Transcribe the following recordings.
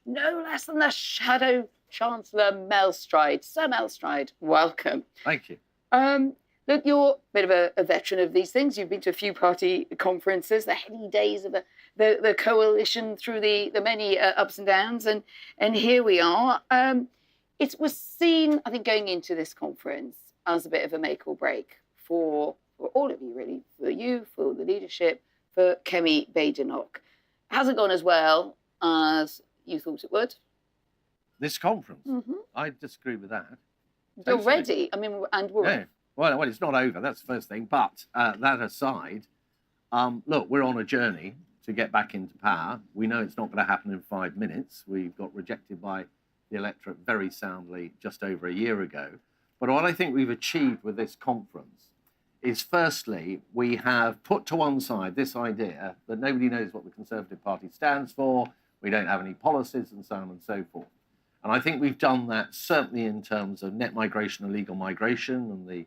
no less than the Shadow Chancellor Mel Stride. Sir Mel Stride, welcome. Thank you. Look, you're a bit of a veteran of these things. You've been to a few party conferences, the heady days of the coalition through the many ups and downs, and here we are. It was seen, I think, going into this conference as a bit of a make or break for all of you, really, for you, for the leadership, for Kemi Badenoch. Hasn't gone as well as you thought it would. This conference? I disagree with that. You're ready. I mean, and we're... Yeah. Well, it's not over, that's the first thing. But that aside, look, we're on a journey to get back into power. We know it's not going to happen in 5 minutes. We got rejected by the electorate very soundly just over a year ago. But what I think we've achieved with this conference is, firstly, we have put to one side this idea that nobody knows what the Conservative Party stands for, we don't have any policies, and so on and so forth. And I think we've done that certainly in terms of net migration and legal migration and the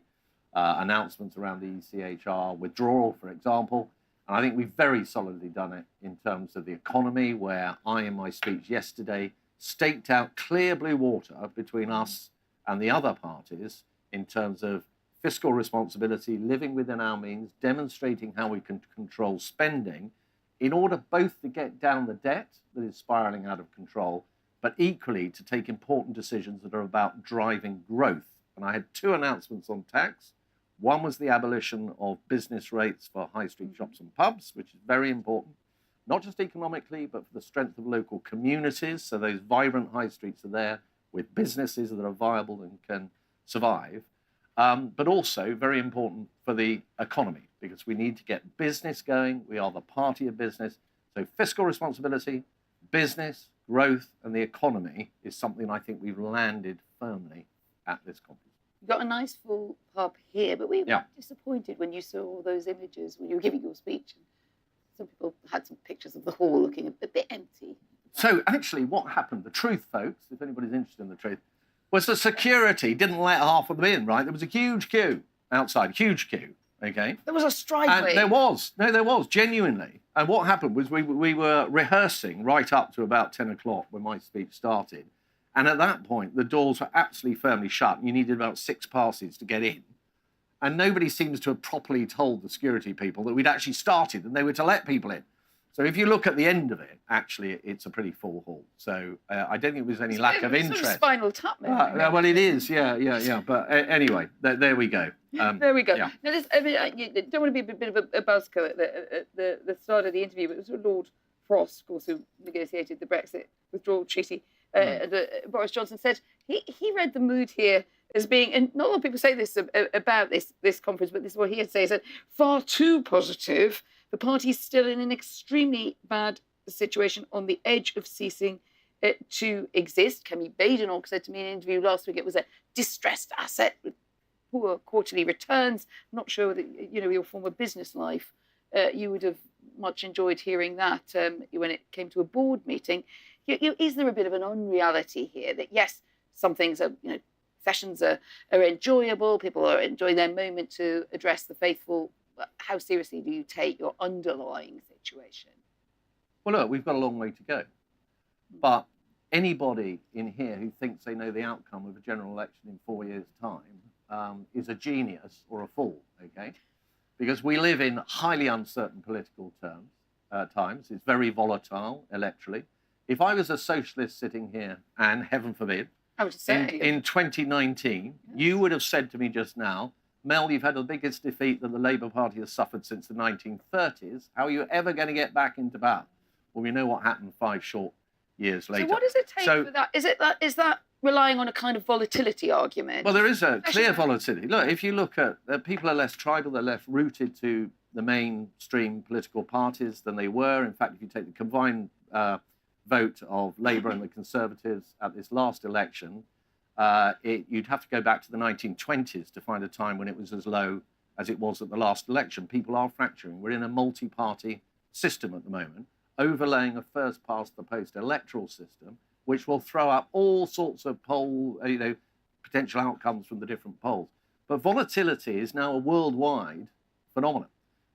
announcements around the ECHR withdrawal, for example. And I think we've very solidly done it in terms of the economy, where I, in my speech yesterday, staked out clear blue water between us and the other parties in terms of fiscal responsibility, living within our means, demonstrating how we can control spending in order both to get down the debt that is spiralling out of control, but equally to take important decisions that are about driving growth. And I had 2 announcements on tax. One was the abolition of business rates for high street shops and pubs, which is very important, not just economically, but for the strength of local communities. So those vibrant high streets are there with businesses that are viable and can survive. But also very important for the economy, because we need to get business going. We are the party of business. So fiscal responsibility, business, growth, and the economy is something I think we've landed firmly at this conference. You got a nice full pub here, but we were disappointed when you saw all those images when you were giving your speech. Some people had some pictures of the hall looking a bit empty. So actually what happened, the truth, folks, if anybody's interested in the truth, was the security didn't let half of them in, right? There was a huge queue outside, huge queue, okay? There was a strike wave. There was, genuinely. And what happened was we were rehearsing right up to about 10 o'clock when my speech started. And at that point, the doors were absolutely firmly shut. You needed about 6 passes to get in. And nobody seems to have properly told the security people that we'd actually started and they were to let people in. So if you look at the end of it, actually, it's a pretty full hall. So I don't think there was any lack of interest. Sort of Spinal Tap, maybe. Well, it is, yeah. But anyway, there we go. There we go. Yeah. Now, this, I mean, you don't want to be a bit of a buzzkill at the start of the interview, but it was Lord Frost, of course, who negotiated the Brexit withdrawal treaty. Boris Johnson said he read the mood here as being, and not a lot of people say this about this conference, but this is what he had to say, he said, far too positive. The party's still in an extremely bad situation on the edge of ceasing to exist. Kemi Badenoch said to me in an interview last week it was a distressed asset with poor quarterly returns. I'm not sure that, your former business life, you would have much enjoyed hearing that when it came to a board meeting. Is there a bit of an unreality here that, yes, some things are, sessions are enjoyable, people are enjoying their moment to address the faithful. How seriously do you take your underlying situation? Well, look, we've got a long way to go. But anybody in here who thinks they know the outcome of a general election in 4 years' time is a genius or a fool, okay? Because we live in highly uncertain political times. It's very volatile electorally. If I was a socialist sitting here, and heaven forbid, I would say in 2019, you would have said to me just now, Mel, you've had the biggest defeat that the Labour Party has suffered since the 1930s. How are you ever going to get back into power? Well, we know what happened 5 short years later. So what does it take for that? Is that relying on a kind of volatility argument? Well, there is a clear volatility. Look, if you look at people are less tribal, they're less rooted to the mainstream political parties than they were. In fact, if you take the combined vote of Labour and the Conservatives at this last election, you'd have to go back to the 1920s to find a time when it was as low as it was at the last election. People are fracturing. We're in a multi-party system at the moment, overlaying a first-past-the-post electoral system, which will throw up all sorts of potential outcomes from the different polls. But volatility is now a worldwide phenomenon.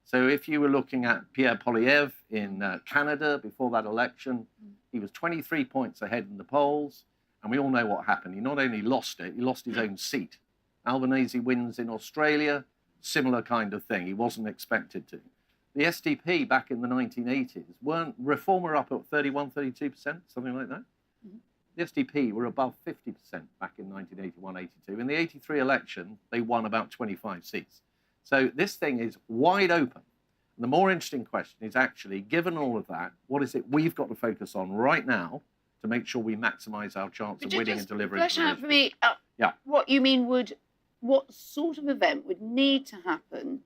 So if you were looking at Pierre Poilievre in Canada before that election, He was 23 points ahead in the polls, and we all know what happened. He not only lost it, he lost his own seat. Albanese wins in Australia, similar kind of thing. He wasn't expected to. The SDP back in the 1980s weren't Reform were up at 31, 32%, something like that. The SDP were above 50% back in 1981, 82. In the 83 election, they won about 25 seats. So this thing is wide open. And the more interesting question is actually, given all of that, what is it we've got to focus on right now to make sure we maximise our chance of winning and delivering? Flesh out for me what you mean what sort of event would need to happen?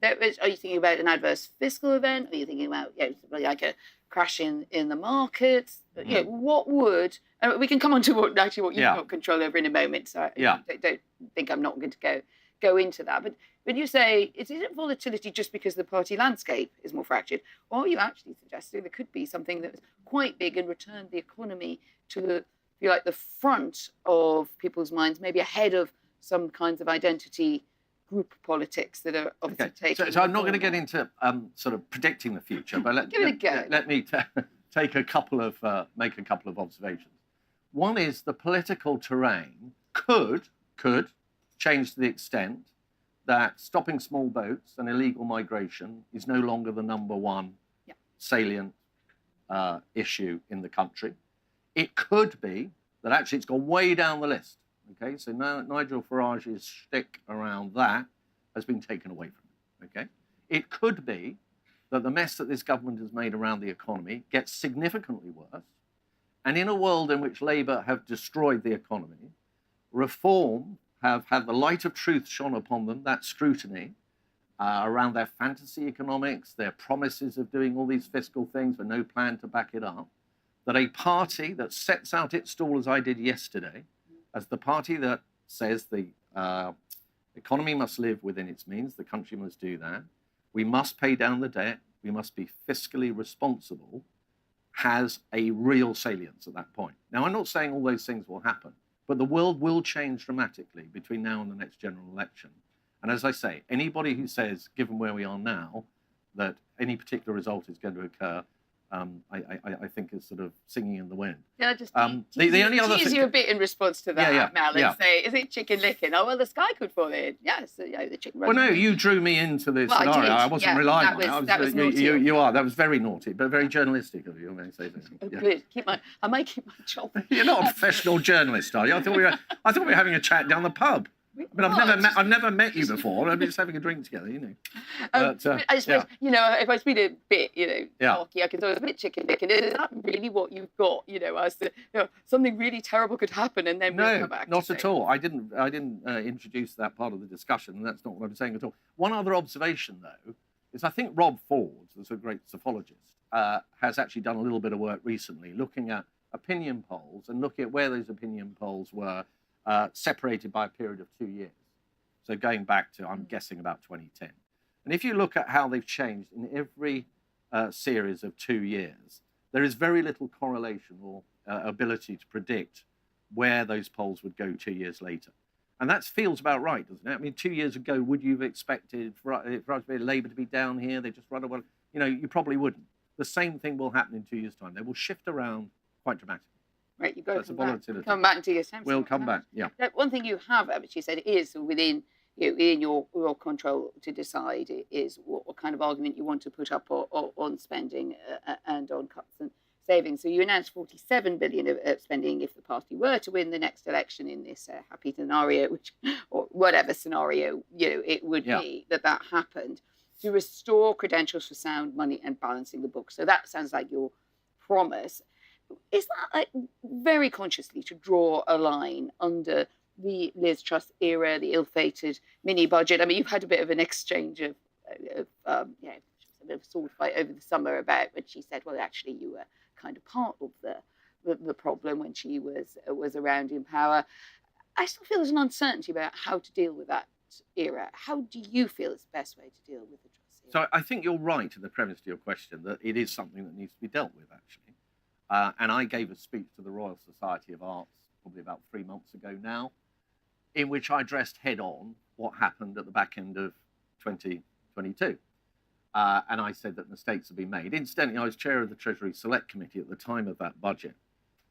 Are you thinking about an adverse fiscal event? Are you thinking about like a crash in the markets? What would, and we can come on to what you've got control over in a moment, so I don't think I'm not going to go into that. But when you say, is it volatility just because the party landscape is more fractured? Or are you actually suggesting there could be something that was quite big and returned the economy to the front of people's minds, maybe ahead of some kinds of identity group politics that are obviously taking. So I'm not going to get into sort of predicting the future, but let me take a couple of make a couple of observations. One is the political terrain could change to the extent that stopping small boats and illegal migration is no longer the number one salient issue in the country. It could be that actually it's gone way down the list. Okay, so now Nigel Farage's shtick around that has been taken away from him. Okay, it could be that the mess that this government has made around the economy gets significantly worse, and in a world in which Labour have destroyed the economy, Reform have had the light of truth shone upon them, that scrutiny around their fantasy economics, their promises of doing all these fiscal things but no plan to back it up, that a party that sets out its stall as I did yesterday, as the party that says the economy must live within its means, the country must do that, we must pay down the debt, we must be fiscally responsible, has a real salience at that point. Now, I'm not saying all those things will happen, but the world will change dramatically between now and the next general election. And as I say, anybody who says, given where we are now, that any particular result is going to occur, I think is sort of singing in the wind. Yeah, just tease you a bit in response to that, Mel, and say, is it chicken licking? Oh, well, the sky could fall in. Yes, the chicken. Well, no, you drew me into this scenario. I wasn't relying on it. You are. That was very naughty, but very journalistic of you. I may say that. Oh, good. I might keep my job. You're not a professional journalist, are you? I thought we were having a chat down the pub. I mean, I've never met you before. I'm just having a drink together, you know. I suppose, if I speak a bit, talky, I can throw a bit chicken dick, and is that really what you've got, as to, something really terrible could happen, and then we'll come back. No, not at all. I didn't introduce that part of the discussion, and that's not what I'm saying at all. One other observation, though, is I think Rob Ford, who's a great psophologist, has actually done a little bit of work recently, looking at opinion polls and looking at where those opinion polls were separated by a period of 2 years. So going back to, I'm guessing, about 2010. And if you look at how they've changed in every series of 2 years, there is very little correlation or ability to predict where those polls would go 2 years later. And that feels about right, doesn't it? I mean, 2 years ago, would you have expected for Labour to be down here? They just run away. You probably wouldn't. The same thing will happen in 2 years' time. They will shift around quite dramatically. Right, you've got to come back into your sense. We'll come back, yeah. Now, one thing you have, which you said, is within your control to decide is what kind of argument you want to put up on spending and on cuts and savings. So you announced 47 billion of spending if the party were to win the next election in this happy scenario, or whatever scenario it would be that happened, to restore credentials for sound money and balancing the books. So that sounds like your promise. Is that very consciously to draw a line under the Liz Truss era, the ill-fated mini budget? I mean, you've had a bit of an exchange of a bit of a sword fight over the summer about when she said, well, actually, you were kind of part of the problem when she was around in power. I still feel there's an uncertainty about how to deal with that era. How do you feel is the best way to deal with the Truss era? So I think you're right in the premise to your question that it is something that needs to be dealt with, actually. And I gave a speech to the Royal Society of Arts probably about 3 months ago now, in which I addressed head on what happened at the back end of 2022. And I said that mistakes have been made. Incidentally, I was chair of the Treasury Select Committee at the time of that budget.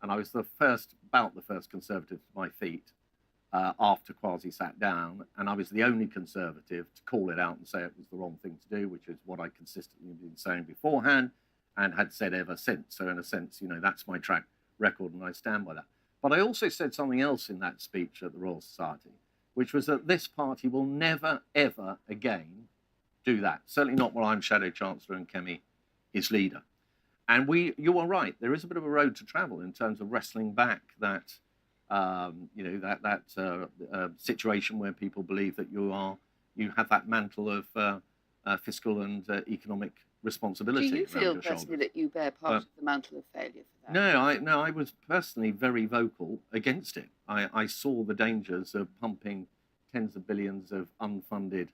And I was about the first Conservative to my feet after Kwasi sat down. And I was the only Conservative to call it out and say it was the wrong thing to do, which is what I consistently been saying beforehand and had said ever since. So in a sense, that's my track record and I stand by that. But I also said something else in that speech at the Royal Society, which was that this party will never, ever again do that. Certainly not while I'm Shadow Chancellor and Kemi is leader. And you are right, there is a bit of a road to travel in terms of wrestling back that, situation where people believe that you have that mantle of fiscal and economic responsibility. Do you feel your personally shoulders. that you bear part of the mantle of failure for that? No, I was personally very vocal against it. I saw the dangers of pumping tens of billions of unfunded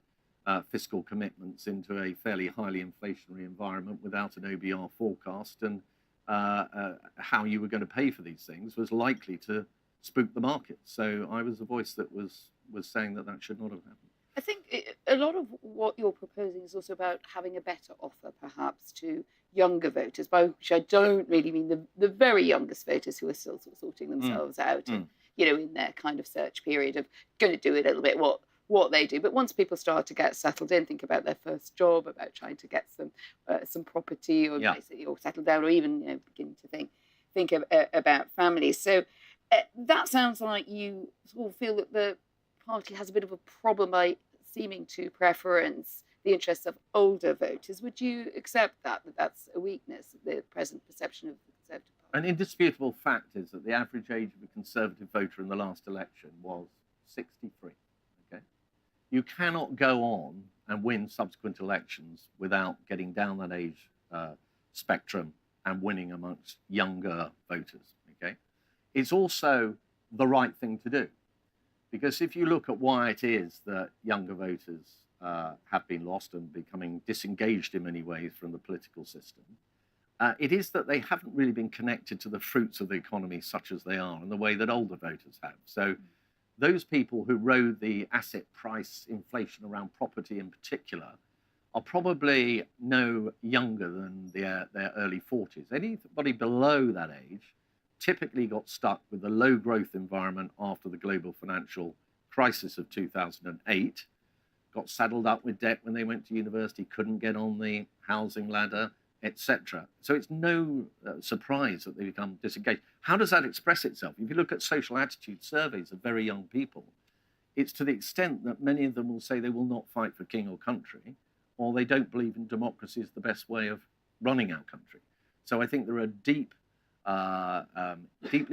fiscal commitments into a fairly highly inflationary environment without an OBR forecast, and how you were going to pay for these things was likely to spook the market. So I was the voice that was saying that should not have happened. I think a lot of what you're proposing is also about having a better offer, perhaps, to younger voters, by which I don't really mean the very youngest voters who are still sort of sorting themselves out and, in their kind of search period of going to do a little bit what they do. But once people start to get settled in, think about their first job, about trying to get some property or settle down, or even begin to think about families. So that sounds like you sort of feel that the party has a bit of a problem by seeming to preference the interests of older voters. Would you accept that's a weakness, the present perception of the Conservative Party? An indisputable fact is that the average age of a Conservative voter in the last election was 63. Okay, you cannot go on and win subsequent elections without getting down that age spectrum and winning amongst younger voters. Okay, it's also the right thing to do. Because if you look at why it is that younger voters have been lost and becoming disengaged in many ways from the political system, it is that they haven't really been connected to the fruits of the economy such as they are in the way that older voters have. So those people who rode the asset price inflation around property in particular are probably no younger than their early 40s. Anybody below that age typically got stuck with the low growth environment after the global financial crisis of 2008, got saddled up with debt when they went to university, couldn't get on the housing ladder, etc. So it's no surprise that they become disengaged. How does that express itself? If you look at social attitude surveys of very young people, it's to the extent that many of them will say they will not fight for king or country, or they don't believe in democracy as the best way of running our country. So I think there are deeply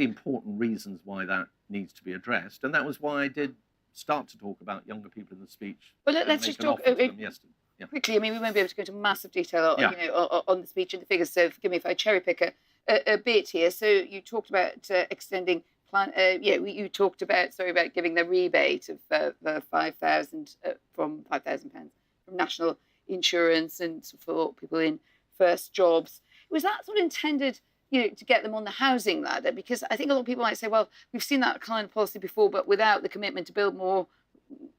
important reasons why that needs to be addressed, and that was why I did start to talk about younger people in the speech. Well, let's just talk quickly. I mean, we won't be able to go into massive detail on the speech and the figures, so forgive me if I cherry pick a bit here. So you talked about extending you talked about giving the rebate of the £5,000 from £5,000 from national insurance and for people in first jobs. Was that sort of intended to get them on the housing ladder? Because I think a lot of people might say, well, we've seen that kind of policy before, but without the commitment to build more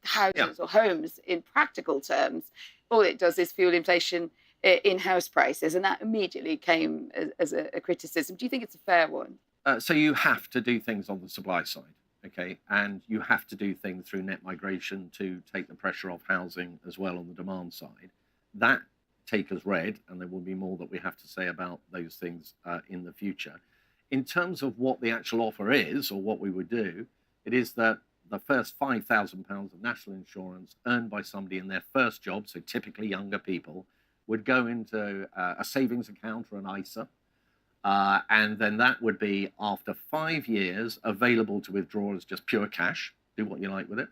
houses or homes in practical terms, all it does is fuel inflation in house prices. And that immediately came as a criticism. Do you think it's a fair one? So you have to do things on the supply side, okay? And you have to do things through net migration to take the pressure off housing as well on the demand side. That take as read, and there will be more that we have to say about those things in the future. In terms of what the actual offer is, or what we would do, it is that the first £5,000 of national insurance earned by somebody in their first job, so typically younger people, would go into a savings account or an ISA, and then that would be, after 5 years, available to withdraw as just pure cash. Do what you like with it.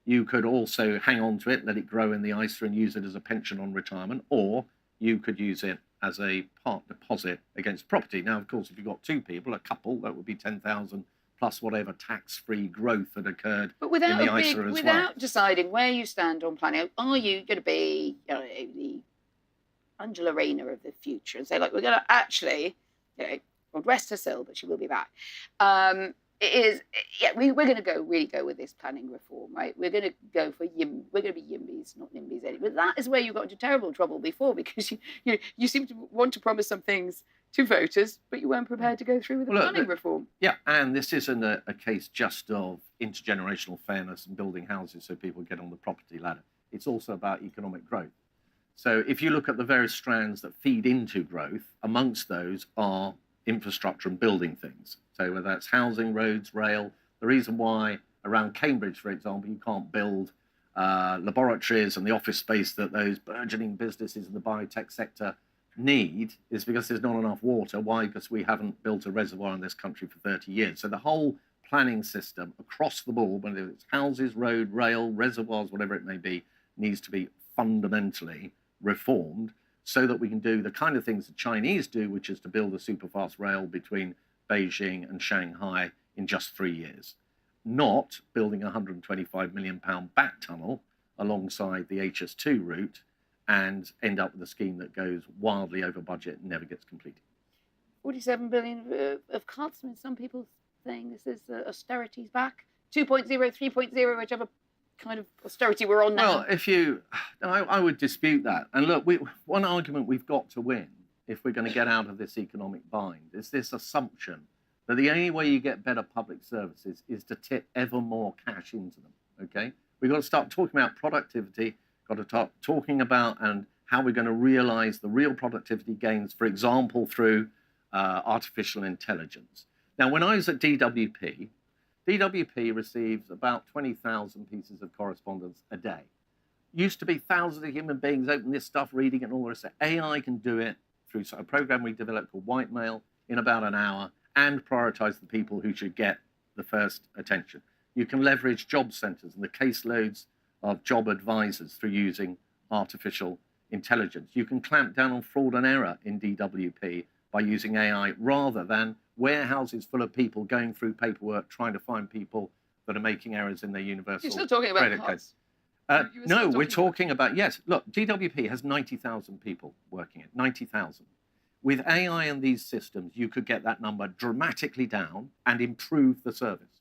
You could also hang on to it, let it grow in the ISA and use it as a pension on retirement, or you could use it as a part deposit against property. Now, of course, if you've got two people, a couple, that would be 10,000 plus whatever tax-free growth had occurred in the ISA as well. Without deciding where you stand on planning, are you going to be the Angela Rayner of the future and say, like, we're going to actually, God rest her soul, but she will be back, it is, yeah, we're going to really go with this planning reform, right? We're going to go for we're going to be YIMBYs, not NIMBYs anymore. But that is where you got into terrible trouble before, because you seem to want to promise some things to voters, but you weren't prepared to go through with the planning reform. Yeah, and this isn't a case just of intergenerational fairness and building houses so people get on the property ladder. It's also about economic growth. So if you look at the various strands that feed into growth, amongst those are infrastructure and building things. So whether that's housing, roads, rail, the reason why around Cambridge, for example, you can't build laboratories and the office space that those burgeoning businesses in the biotech sector need is because there's not enough water. Why? Because we haven't built a reservoir in this country for 30 years. So the whole planning system across the board, whether it's houses, road, rail, reservoirs, whatever it may be, needs to be fundamentally reformed so that we can do the kind of things the Chinese do, which is to build a superfast rail between Beijing and Shanghai in just 3 years, not building a £125 million back tunnel alongside the HS2 route and end up with a scheme that goes wildly over budget and never gets completed. 47 billion of cuts. I mean, some people saying this is austerity's back. 2.0, 3.0, whichever kind of austerity we're on now. Well, I would dispute that. And look, one argument we've got to win if we're going to get out of this economic bind is this assumption that the only way you get better public services is to tip ever more cash into them, okay? We've got to start talking about productivity, got to start talking about and how we're going to realise the real productivity gains, for example, through artificial intelligence. Now, when I was at DWP receives about 20,000 pieces of correspondence a day. Used to be thousands of human beings open this stuff, reading it, and all the rest of it. AI can do it through a program we developed called Whitemail in about an hour and prioritise the people who should get the first attention. You can leverage job centres and the caseloads of job advisors through using artificial intelligence. You can clamp down on fraud and error in DWP by using AI rather than warehouses full of people going through paperwork trying to find people that are making errors in their universal You're still talking about credit codes. No, we're talking about, yes, look, DWP has 90,000 people working it, 90,000. With AI and these systems, you could get that number dramatically down and improve the service.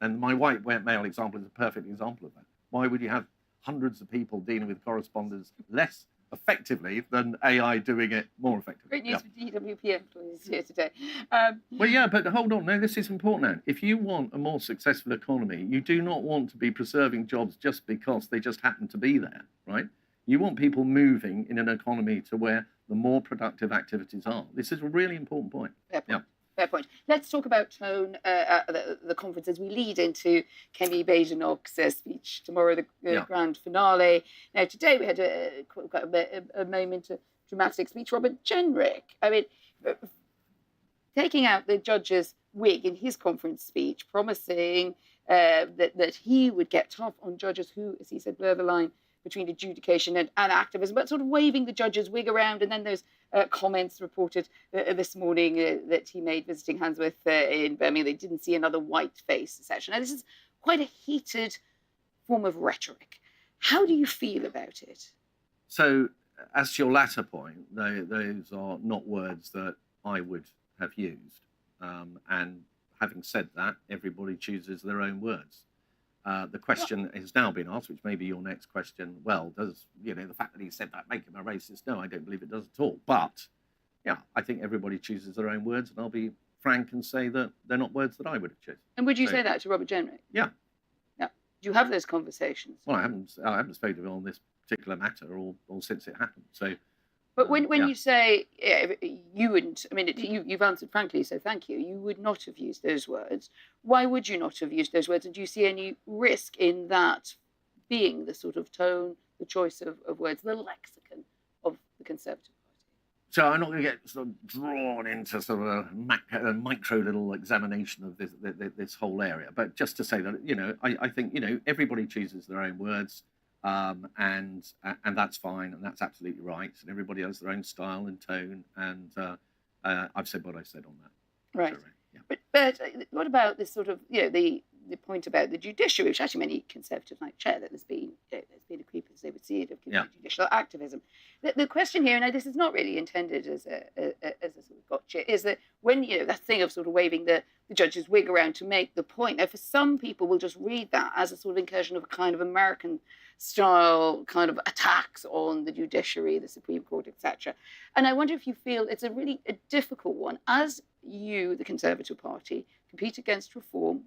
And my Whitemail example is a perfect example of that. Why would you have hundreds of people dealing with correspondence less effectively than AI doing it more effectively? Great news for DWP employees here today. Well, yeah, but hold on. No, this is important now. If you want a more successful economy, you do not want to be preserving jobs just because they just happen to be there, right? You want people moving in an economy to where the more productive activities are. This is a really important point. Fair point. Yeah. Fair point. Let's talk about tone at the conference as we lead into Kemi Badenoch's speech tomorrow, the grand finale. Now, today we had a moment, a dramatic speech. Robert Jenrick, I mean, taking out the judge's wig in his conference speech, promising that he would get tough on judges who, as he said, blur the line between adjudication and activism, but sort of waving the judge's wig around. And then there's comments reported this morning that he made visiting Handsworth in Birmingham. They didn't see another white face, etc. Now, this is quite a heated form of rhetoric. How do you feel about it? So, as to your latter point, those are not words that I would have used. And having said that, everybody chooses their own words. The question has now been asked, which may be your next question. Well, does the fact that he said that make him a racist? No, I don't believe it does at all. But yeah, I think everybody chooses their own words, and I'll be frank and say that they're not words that I would have chosen. And would you say that to Robert Jenrick? Yeah. Yeah. Do you have those conversations? Well, I haven't spoken to him on this particular matter or since it happened. So. But when you say you wouldn't, I mean, you've answered frankly, so thank you. You would not have used those words. Why would you not have used those words? And do you see any risk in that being the sort of tone, the choice of words, the lexicon of the Conservative Party? So I'm not going to get sort of drawn into sort of a micro little examination of this whole area. But just to say that, I think, everybody chooses their own words. And that's fine, and that's absolutely right. And everybody has their own style and tone, and I've said what I said on that. Right. Yeah. But what about this sort of, the point about the judiciary, which actually many Conservatives might share, that there's been a creep, as they would see it, of judicial activism. The question here, and this is not really intended as a sort of gotcha, is that when, that thing of sort of waving the the judges wig around to make the point. Now, for some people, will just read that as a sort of incursion of a kind of American style kind of attacks on the judiciary, the Supreme Court, etc. And I wonder if you feel it's a difficult one as you, the Conservative Party, compete against reform,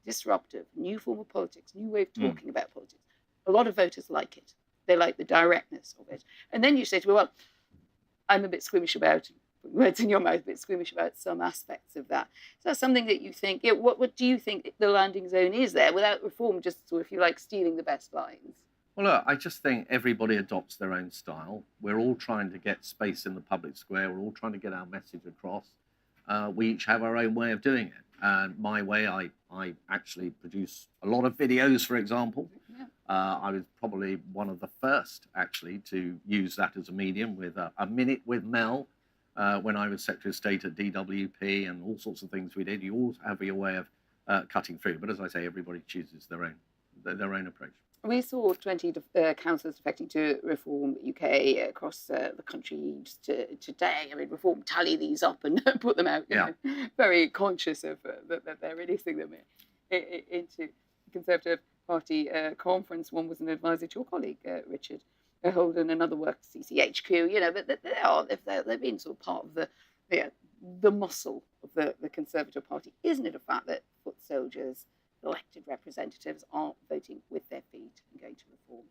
disruptive, new form of politics, new way of talking about politics. A lot of voters like it. They like the directness of it. And then you say to me, well, I'm a bit squeamish about, words in your mouth, a bit squeamish about some aspects of that. Is that something that you think, what do you think the landing zone is there without reform, just sort of, if you like, stealing the best lines? Well, look, I just think everybody adopts their own style. We're all trying to get space in the public square. We're all trying to get our message across. We each have our own way of doing it. And my way, I actually produce a lot of videos, for example. Yeah. I was probably one of the first, actually, to use that as a medium with a minute with Mel when I was Secretary of State at DWP and all sorts of things we did. You all have your way of cutting through. But as I say, everybody chooses their own approach. We saw 20 councillors defecting to Reform UK across the country just today. I mean, Reform tally these up and put them out. Yeah. Very conscious of that they're releasing them into the Conservative Party conference. One was an advisor to your colleague, Richard Holden, another worked at CCHQ. You know, but they've been sort of part of the muscle of the Conservative Party. Isn't it a fact that foot soldiers, elected representatives, aren't voting with their feet and going to reform?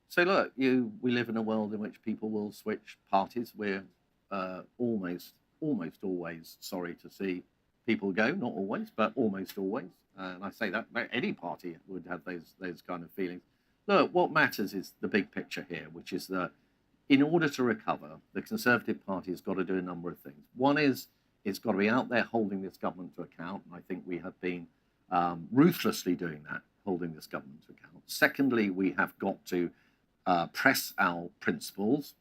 So look, we live in a world in which people will switch parties. We're almost always sorry to see people go, not always, but almost always. And I say that any party would have those kind of feelings. Look, what matters is the big picture here, which is that in order to recover, the Conservative Party has got to do a number of things. One is it's got to be out there holding this government to account, and I think we have been ruthlessly doing that, holding this government to account. Secondly, we have got to press our principles.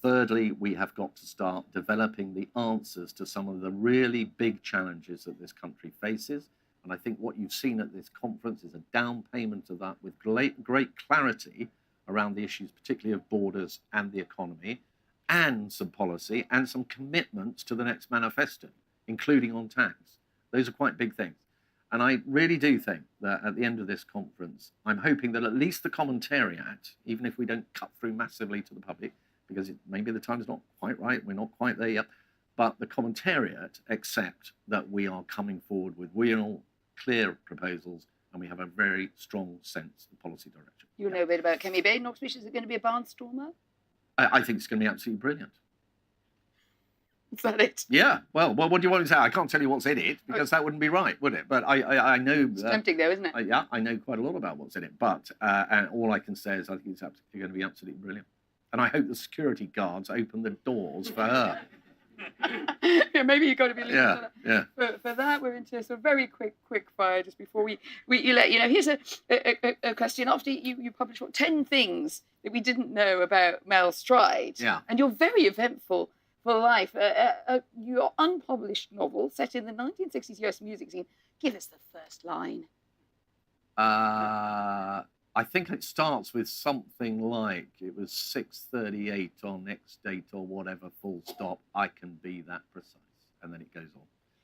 Thirdly, we have got to start developing the answers to some of the really big challenges that this country faces. And I think what you've seen at this conference is a down payment of that with great clarity around the issues, particularly of borders and the economy, and some policy and some commitments to the next manifesto, including on tax. Those are quite big things. And I really do think that at the end of this conference, I'm hoping that at least the commentariat, even if we don't cut through massively to the public, because maybe the time's not quite right, we're not quite there yet, but the commentariat accept that we are coming forward with real, clear proposals, and we have a very strong sense of policy direction. You know a bit about Kemmy Bay, Knox, is it going to be a barnstormer? I think it's going to be absolutely brilliant. Is that it? Yeah. Well, what do you want to say? I can't tell you what's in it because that wouldn't be right, would it? But I know. It's tempting, though, isn't it? Yeah, I know quite a lot about what's in it. But and all I can say is I think it's absolutely going to be absolutely brilliant. And I hope the security guards open the doors for her. Yeah, maybe you've got to be listening to that. Yeah. For that, we're into a very quick fire just before we let you know. Here's a question. After you published 10 things that we didn't know about Mel Stride. Yeah. And you're very eventful for life. Your unpublished novel set in the 1960s US music scene. Give us the first line. I think it starts with something like, it was 6:38 on X date or whatever, full stop, I can be that precise. And then it goes on.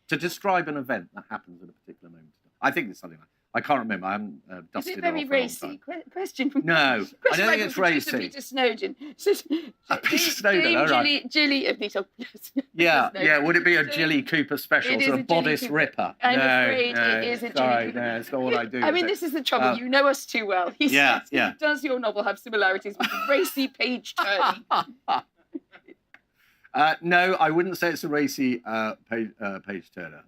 To describe an event that happens at a particular moment. I think it's something like, I can't remember, I haven't dusted it off. Is it very racy? Question from No, I don't think it's racy. Peter Snowden. Peter Snowden, all right. Jilly, yeah, would it be a Jilly Cooper special, sort of bodice ripper? I'm afraid it is a Jilly Cooper. No, it's not what I do. I mean, this is the trouble, you know us too well. He says, does your novel have similarities with racy page turning? No, I wouldn't say it's a racy page turner.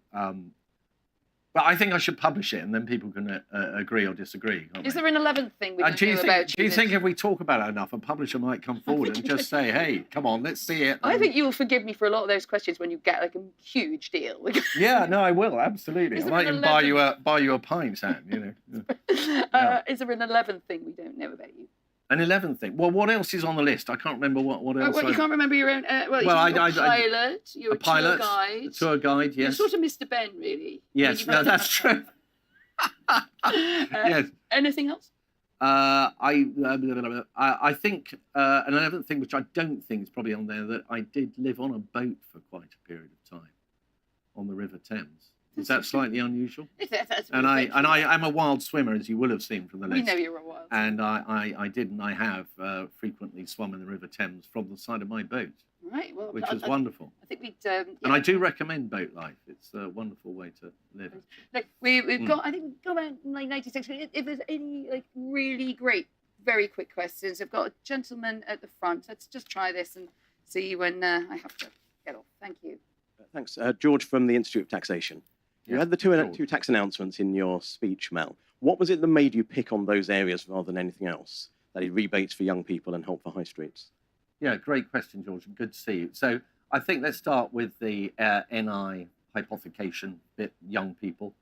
But I think I should publish it, and then people can agree or disagree. Is there an 11th thing we don't know about? Do you think if we talk about it enough, a publisher might come forward and just say, "Hey, come on, let's see it"? I think you'll forgive me for a lot of those questions when you get like a huge deal. Yeah, no, I will absolutely. I might even buy you a pint, Sam. You know. Is there an 11th thing we don't know about you? An 11th thing. Well, what else is on the list? I can't remember what else. You can't remember your own. You're a pilot. You're a tour guide. A tour guide, yes. You're sort of Mr. Ben, really. Yes, no, that's true. Yes. Anything else? I think an 11th thing, which I don't think is probably on there, that I did live on a boat for quite a period of time on the River Thames. Is that slightly unusual? That's And I'm a wild swimmer, as you will have seen from the list. We know you're a wild. And I did and I have frequently swum in the River Thames from the side of my boat, Right. Well, which was wonderful. I think we'd. And I do recommend boat life. It's a wonderful way to live. Look, we've got. I think we've got about like 90 seconds. If there's any like really great, very quick questions, I've got a gentleman at the front. Let's just try this and see when I have to get off. Thank you. Thanks. George from the Institute of Taxation. You had the two tax announcements in your speech, Mel. What was it that made you pick on those areas rather than anything else? That is rebates for young people and help for high streets. Yeah, great question, George. Good to see you. So I think let's start with the NI hypothecation bit, young people.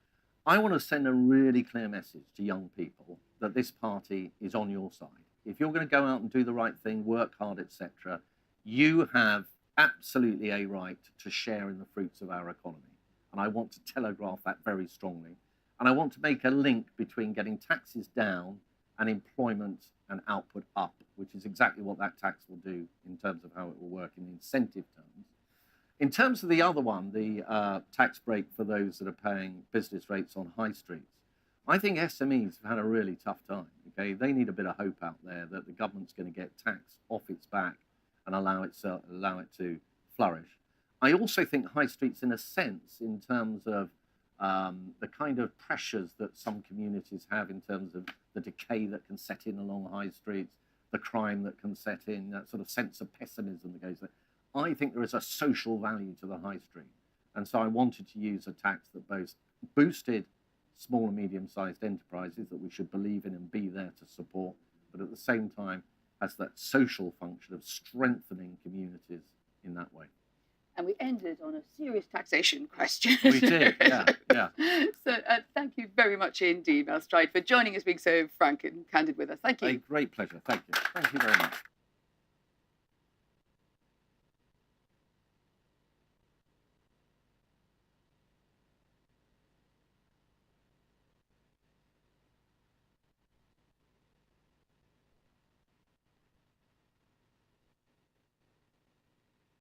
I want to send a really clear message to young people that this party is on your side. If you're going to go out and do the right thing, work hard, etc., you have absolutely a right to share in the fruits of our economy. And I want to telegraph that very strongly. And I want to make a link between getting taxes down and employment and output up, which is exactly what that tax will do in terms of how it will work in incentive terms. In terms of the other one, the tax break for those that are paying business rates on high streets, I think SMEs have had a really tough time. Okay, they need a bit of hope out there that the government's going to get tax off its back and allow it to flourish. I also think high streets, in a sense, in terms of the kind of pressures that some communities have in terms of the decay that can set in along high streets, the crime that can set in, that sort of sense of pessimism that goes there. I think there is a social value to the high street. And so I wanted to use a tax that both boosted small and medium-sized enterprises that we should believe in and be there to support, but at the same time has that social function of strengthening communities in that way. And we ended on a serious taxation question. We did, yeah. So thank you very much indeed, Mel Stride, for joining us, being so frank and candid with us. Thank you. A great pleasure. Thank you. Thank you very much.